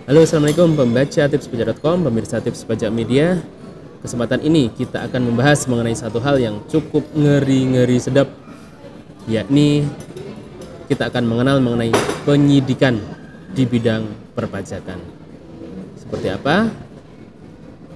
Halo, assalamualaikum pembaca tipspajak.com, pemirsa tips pajak media. Kesempatan ini kita akan membahas mengenai satu hal yang cukup ngeri-ngeri sedap, yakni kita akan mengenal mengenai penyidikan di bidang perpajakan. Seperti apa?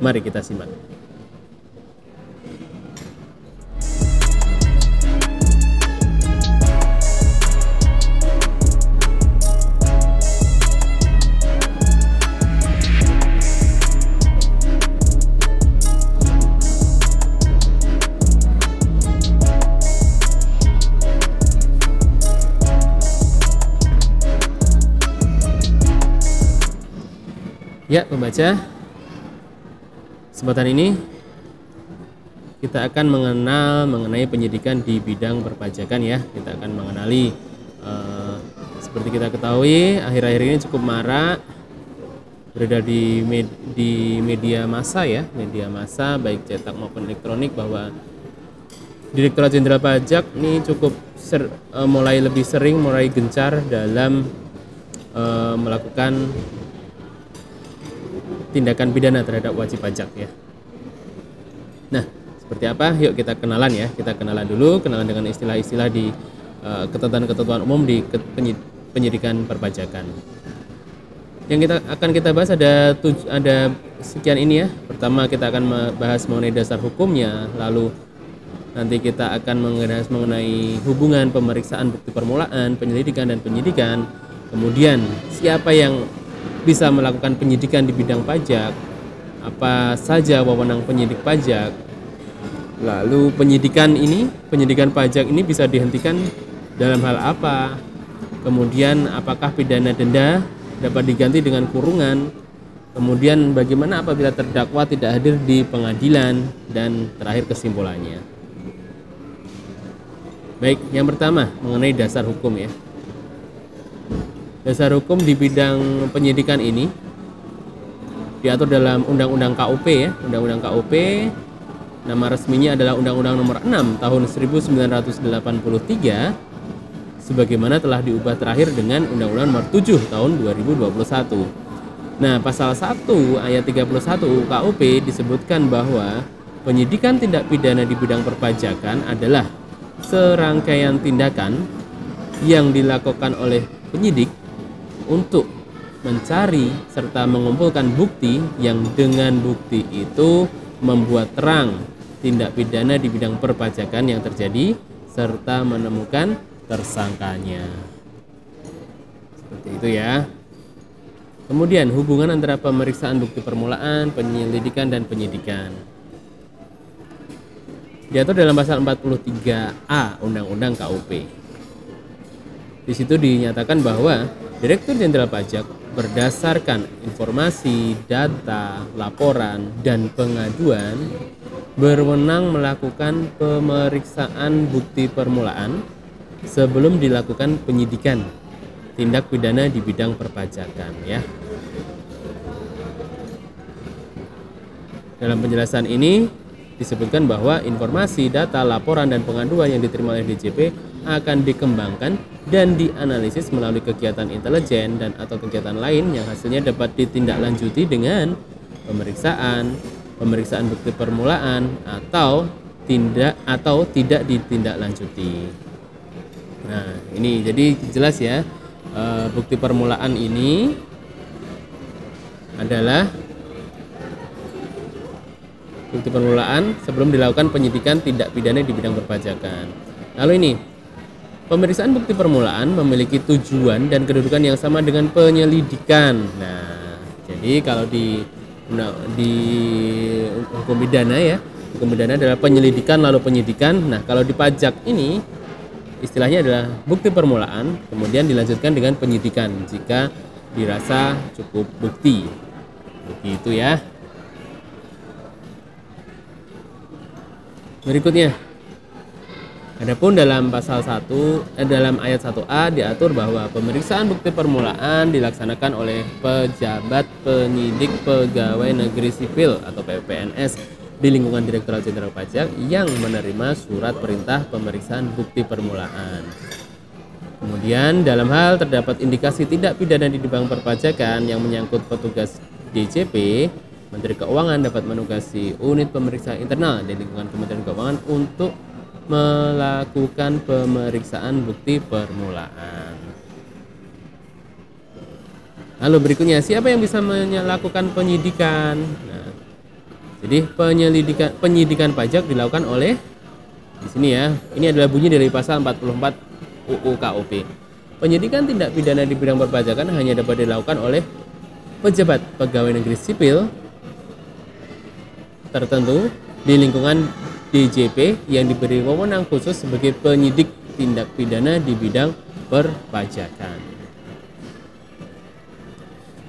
Mari kita simak. Ya, pembaca, kesempatan ini kita akan mengenal mengenai penyidikan di bidang perpajakan ya. Kita akan mengenali seperti kita ketahui akhir-akhir ini cukup marak beredar di media massa ya, media massa baik cetak maupun elektronik bahwa Direktorat Jenderal Pajak ini cukup mulai lebih sering, mulai gencar dalam melakukan tindakan pidana terhadap wajib pajak ya. Nah, seperti apa? Yuk kita kenalan ya. Kita kenalan dulu, kenalan dengan istilah-istilah di ketentuan-ketentuan umum di penyidikan perpajakan. Yang akan kita bahas ada sekian ini ya. Pertama kita akan membahas mengenai dasar hukumnya, lalu nanti kita akan membahas mengenai hubungan pemeriksaan bukti permulaan, penyelidikan dan penyidikan. Kemudian siapa yang bisa melakukan penyidikan di bidang pajak, apa saja wewenang penyidik pajak, lalu penyidikan pajak ini bisa dihentikan dalam hal apa, kemudian apakah pidana denda dapat diganti dengan kurungan, kemudian bagaimana apabila terdakwa tidak hadir di pengadilan, dan terakhir kesimpulannya. Baik, yang pertama mengenai dasar hukum ya. Dasar hukum di bidang penyidikan ini diatur dalam Undang-Undang KUP ya. Undang-Undang KUP nama resminya adalah Undang-Undang Nomor 6 Tahun 1983 sebagaimana telah diubah terakhir dengan Undang-Undang Nomor 7 Tahun 2021. Nah, pasal 1 ayat 31 KUP disebutkan bahwa penyidikan tindak pidana di bidang perpajakan adalah serangkaian tindakan yang dilakukan oleh penyidik untuk mencari serta mengumpulkan bukti yang dengan bukti itu membuat terang tindak pidana di bidang perpajakan yang terjadi serta menemukan tersangkanya. Seperti itu ya. Kemudian hubungan antara pemeriksaan bukti permulaan, penyelidikan dan penyidikan diatur dalam pasal 43A Undang-Undang KUP. Di situ dinyatakan bahwa Direktur Jenderal Pajak berdasarkan informasi, data, laporan, dan pengaduan berwenang melakukan pemeriksaan bukti permulaan sebelum dilakukan penyidikan tindak pidana di bidang perpajakan ya. Dalam penjelasan ini disebutkan bahwa informasi, data, laporan, dan pengaduan yang diterima oleh DJP akan dikembangkan dan dianalisis melalui kegiatan intelijen dan atau kegiatan lain yang hasilnya dapat ditindaklanjuti dengan pemeriksaan bukti permulaan atau tidak ditindaklanjuti. Nah, ini jadi jelas ya, bukti permulaan ini adalah bukti permulaan sebelum dilakukan penyidikan tindak pidana di bidang perpajakan. Lalu ini, pemeriksaan bukti permulaan memiliki tujuan dan kedudukan yang sama dengan penyelidikan. Nah, jadi kalau di hukum pidana ya, hukum pidana adalah penyelidikan lalu penyidikan. Nah, kalau di pajak ini istilahnya adalah bukti permulaan, kemudian dilanjutkan dengan penyidikan jika dirasa cukup bukti. Begitu ya. Berikutnya, adapun dalam pasal 1 dalam ayat 1A diatur bahwa pemeriksaan bukti permulaan dilaksanakan oleh pejabat penyidik pegawai negeri sipil atau PPNS di lingkungan Direktorat Jenderal Pajak yang menerima surat perintah pemeriksaan bukti permulaan. Kemudian dalam hal terdapat indikasi tindak pidana di bidang perpajakan yang menyangkut petugas DJP, Menteri Keuangan dapat menugasi unit pemeriksa internal di lingkungan Kementerian Keuangan untuk melakukan pemeriksaan bukti permulaan. Lalu berikutnya, siapa yang bisa melakukan penyidikan? Nah, jadi penyidikan pajak dilakukan oleh, di sini ya, ini adalah bunyi dari pasal 44 UU KUP. Penyidikan tindak pidana di bidang perpajakan hanya dapat dilakukan oleh pejabat pegawai negeri sipil tertentu di lingkungan DJP yang diberi wewenang khusus sebagai penyidik tindak pidana di bidang perpajakan.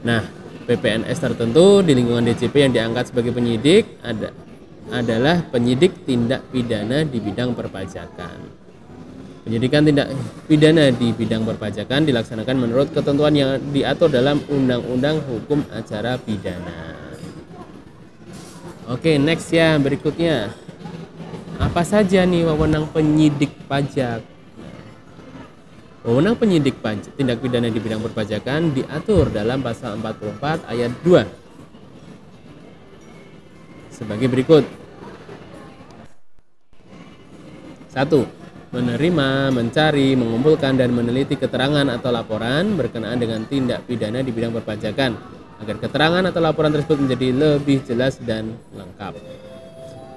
Nah, PPNS tertentu di lingkungan DJP yang diangkat sebagai penyidik adalah penyidik tindak pidana di bidang perpajakan. Penyidikan tindak pidana di bidang perpajakan dilaksanakan menurut ketentuan yang diatur dalam Undang-Undang Hukum Acara Pidana. Oke, next ya, berikutnya. Apa saja nih wewenang penyidik pajak? Wewenang penyidik pajak tindak pidana di bidang perpajakan diatur dalam pasal 44 ayat 2 sebagai berikut. 1. Menerima, mencari, mengumpulkan, dan meneliti keterangan atau laporan berkenaan dengan tindak pidana di bidang perpajakan agar keterangan atau laporan tersebut menjadi lebih jelas dan lengkap.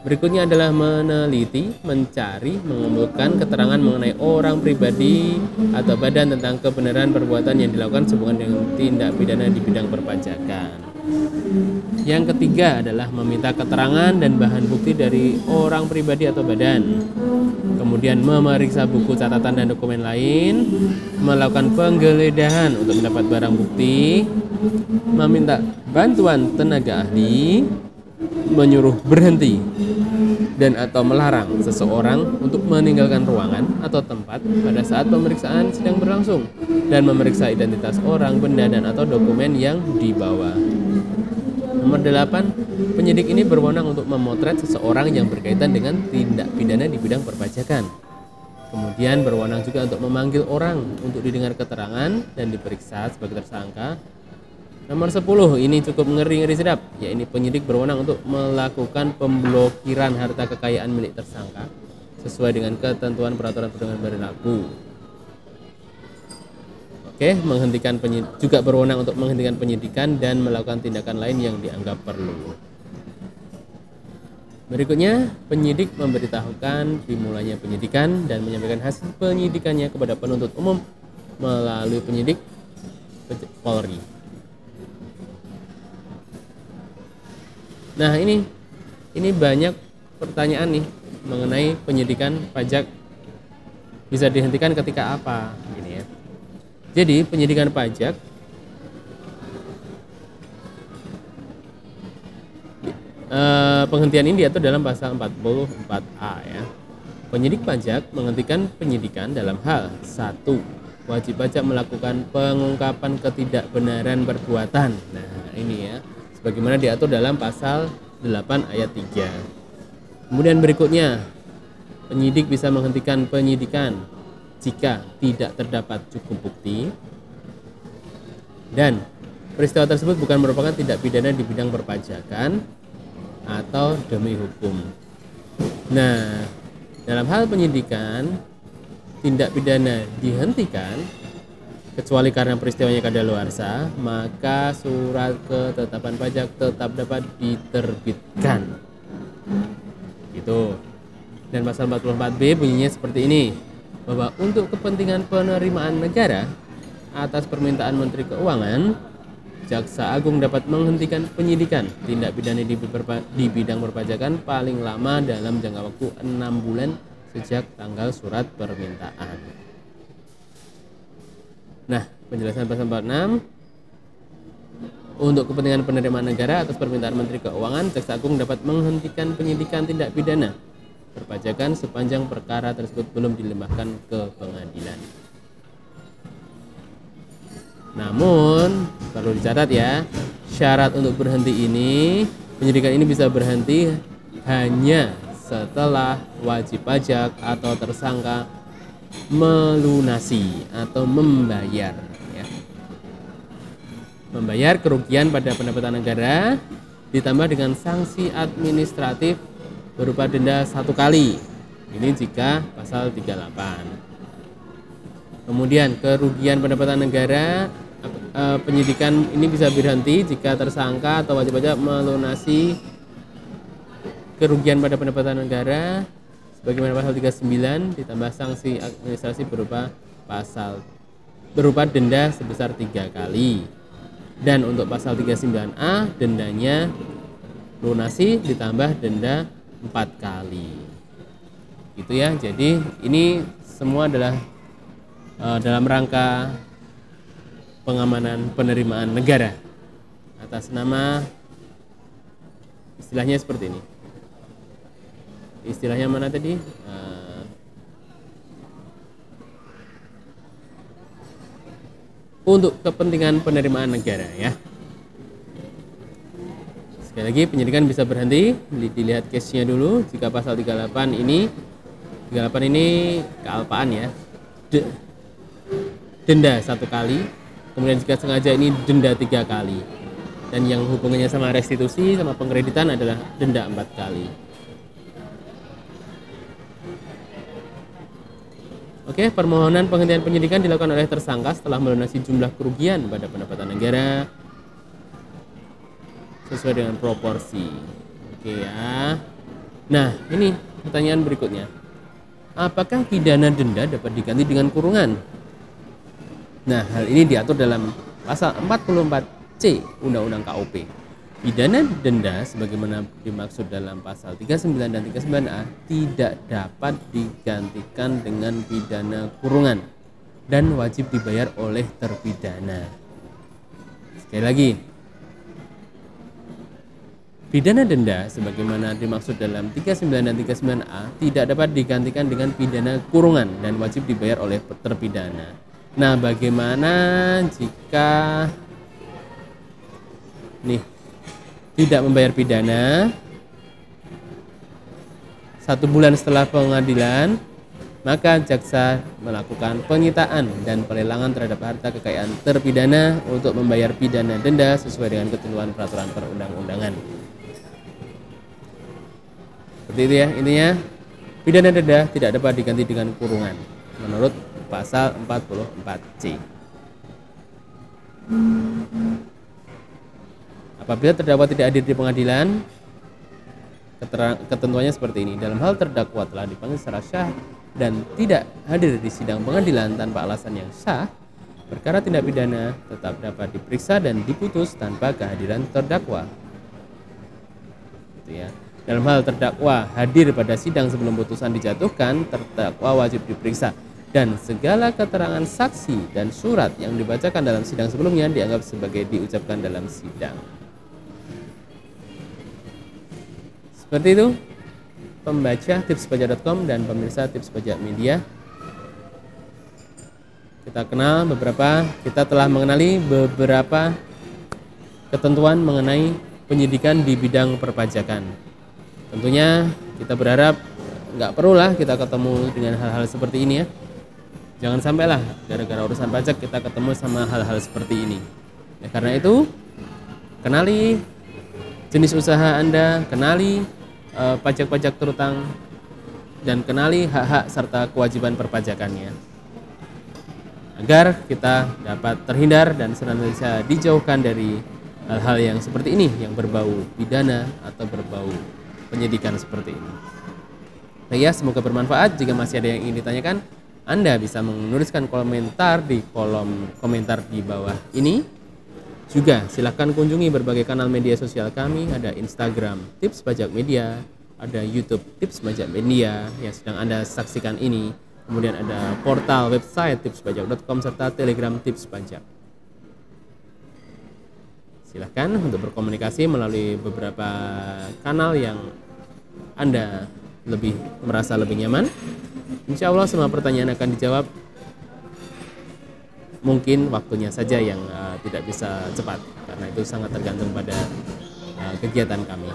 Berikutnya adalah meneliti, mencari, mengumpulkan keterangan mengenai orang pribadi atau badan tentang kebenaran perbuatan yang dilakukan sehubungan dengan tindak pidana di bidang perpajakan. Yang ketiga adalah meminta keterangan dan bahan bukti dari orang pribadi atau badan. Kemudian memeriksa buku catatan dan dokumen lain, melakukan penggeledahan untuk mendapat barang bukti, meminta bantuan tenaga ahli, menyuruh berhenti dan atau melarang seseorang untuk meninggalkan ruangan atau tempat pada saat pemeriksaan sedang berlangsung, dan memeriksa identitas orang, benda, dan atau dokumen yang dibawa. Nomor 8, penyidik ini berwenang untuk memotret seseorang yang berkaitan dengan tindak pidana di bidang perpajakan. Kemudian berwenang juga untuk memanggil orang untuk didengar keterangan dan diperiksa sebagai tersangka. Nomor 10, ini cukup ngeri-ngeri sedap, yaitu penyidik berwenang untuk melakukan pemblokiran harta kekayaan milik tersangka sesuai dengan ketentuan peraturan perundangan berlaku. Oke, juga berwenang untuk menghentikan penyidikan dan melakukan tindakan lain yang dianggap perlu. Berikutnya, penyidik memberitahukan dimulainya penyidikan dan menyampaikan hasil penyidikannya kepada penuntut umum melalui penyidik Polri. Nah, ini banyak pertanyaan nih mengenai penyidikan pajak bisa dihentikan ketika apa, gini ya. Jadi penyidikan pajak penghentian ini diatur dalam pasal 44A ya. Penyidik pajak menghentikan penyidikan dalam hal 1. Wajib pajak melakukan pengungkapan ketidakbenaran perbuatan. Nah, ini ya, sebagaimana diatur dalam pasal 8 ayat 3. Kemudian berikutnya, penyidik bisa menghentikan penyidikan jika tidak terdapat cukup bukti dan peristiwa tersebut bukan merupakan tindak pidana di bidang perpajakan atau demi hukum. Nah, dalam hal penyidikan, tindak pidana dihentikan kecuali karena peristiwanya kadaluarsa, maka surat ketetapan pajak tetap dapat diterbitkan. Gitu. Dan pasal 44B bunyinya seperti ini, bahwa untuk kepentingan penerimaan negara atas permintaan Menteri Keuangan, Jaksa Agung dapat menghentikan penyidikan tindak pidana di bidang perpajakan paling lama dalam jangka waktu 6 bulan sejak tanggal surat permintaan. Nah, penjelasan pasal 46, untuk kepentingan penerimaan negara atas permintaan Menteri Keuangan, Jaksa Agung dapat menghentikan penyidikan tindak pidana perpajakan sepanjang perkara tersebut belum dilimpahkan ke pengadilan. Namun, perlu dicatat ya, syarat untuk berhenti ini, penyidikan ini bisa berhenti hanya setelah wajib pajak atau tersangka melunasi atau membayar ya. Membayar kerugian pada pendapatan negara ditambah dengan sanksi administratif berupa denda 1 kali. Ini jika pasal 38. Kemudian kerugian pendapatan negara, penyidikan ini bisa berhenti jika tersangka atau wajib pajak melunasi kerugian pada pendapatan negara sebagaimana pasal 39 ditambah sanksi administrasi berupa denda sebesar 3 kali. Dan untuk pasal 39A dendanya lunasi ditambah denda 4 kali. Gitu ya. Jadi ini semua adalah dalam rangka pengamanan penerimaan negara atas nama, istilahnya seperti ini. Istilahnya mana tadi? Untuk kepentingan penerimaan negara ya. Sekali lagi penyidikan bisa berhenti, dilihat case-nya dulu. Jika pasal 38 ini kealpaan ya, denda 1 kali. Kemudian jika sengaja ini denda 3 kali. Dan yang hubungannya sama restitusi sama pengkreditan adalah denda 4 kali. Oke, permohonan penghentian penyidikan dilakukan oleh tersangka setelah melunasi jumlah kerugian pada pendapatan negara sesuai dengan proporsi. Oke ya. Nah, ini pertanyaan berikutnya. Apakah pidana denda dapat diganti dengan kurungan? Nah, hal ini diatur dalam pasal 44C Undang-Undang KUP. Pidana denda sebagaimana dimaksud dalam pasal 39 dan 39A tidak dapat digantikan dengan pidana kurungan dan wajib dibayar oleh terpidana. Sekali lagi, pidana denda sebagaimana dimaksud dalam 39 dan 39A tidak dapat digantikan dengan pidana kurungan dan wajib dibayar oleh terpidana. Nah, bagaimana jika tidak membayar pidana 1 bulan setelah pengadilan, maka jaksa melakukan penyitaan dan pelelangan terhadap harta kekayaan terpidana untuk membayar pidana denda sesuai dengan ketentuan peraturan perundang-undangan. Seperti itu ya, intinya pidana denda tidak dapat diganti dengan kurungan menurut pasal 44C. Apabila terdakwa tidak hadir di pengadilan, ketentuannya seperti ini. Dalam hal terdakwa telah dipanggil secara sah dan tidak hadir di sidang pengadilan tanpa alasan yang sah, perkara tindak pidana tetap dapat diperiksa dan diputus tanpa kehadiran terdakwa. Gitu ya. Dalam hal terdakwa hadir pada sidang sebelum putusan dijatuhkan, terdakwa wajib diperiksa dan segala keterangan saksi dan surat yang dibacakan dalam sidang sebelumnya dianggap sebagai diucapkan dalam sidang. Seperti itu pembaca tipspajak.com dan pemirsa Tips Pajak Media. Kita telah mengenali beberapa ketentuan mengenai penyidikan di bidang perpajakan. Tentunya kita berharap nggak perlulah kita ketemu dengan hal-hal seperti ini ya. Jangan sampailah gara-gara urusan pajak kita ketemu sama hal-hal seperti ini. Ya, karena itu kenali jenis usaha Anda, kenali pajak-pajak terutang, dan kenali hak-hak serta kewajiban perpajakannya agar kita dapat terhindar dan senantiasa dijauhkan dari hal-hal yang seperti ini yang berbau pidana atau berbau penyidikan seperti ini. Nah ya, semoga bermanfaat. Jika masih ada yang ingin ditanyakan, Anda bisa menuliskan komentar di kolom komentar di bawah ini. Juga silahkan kunjungi berbagai kanal media sosial kami. Ada Instagram Tips Pajak Media, ada YouTube Tips Pajak Media yang sedang Anda saksikan ini. Kemudian ada portal website tipspajak.com serta Telegram Tips Pajak. Silahkan untuk berkomunikasi melalui beberapa kanal yang Anda merasa lebih nyaman. Insya Allah semua pertanyaan akan dijawab. Mungkin waktunya saja yang tidak bisa cepat, karena itu sangat tergantung pada kegiatan kami.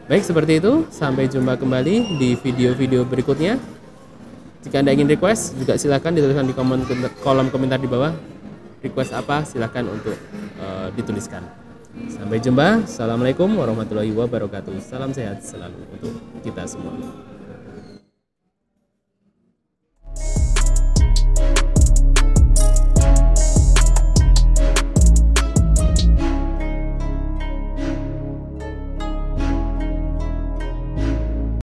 Baik, seperti itu. Sampai jumpa kembali di video-video berikutnya. Jika Anda ingin request juga silahkan dituliskan di kolom komentar di bawah. Request apa silahkan untuk dituliskan. Sampai jumpa. Assalamualaikum warahmatullahi wabarakatuh. Salam sehat selalu untuk kita semua.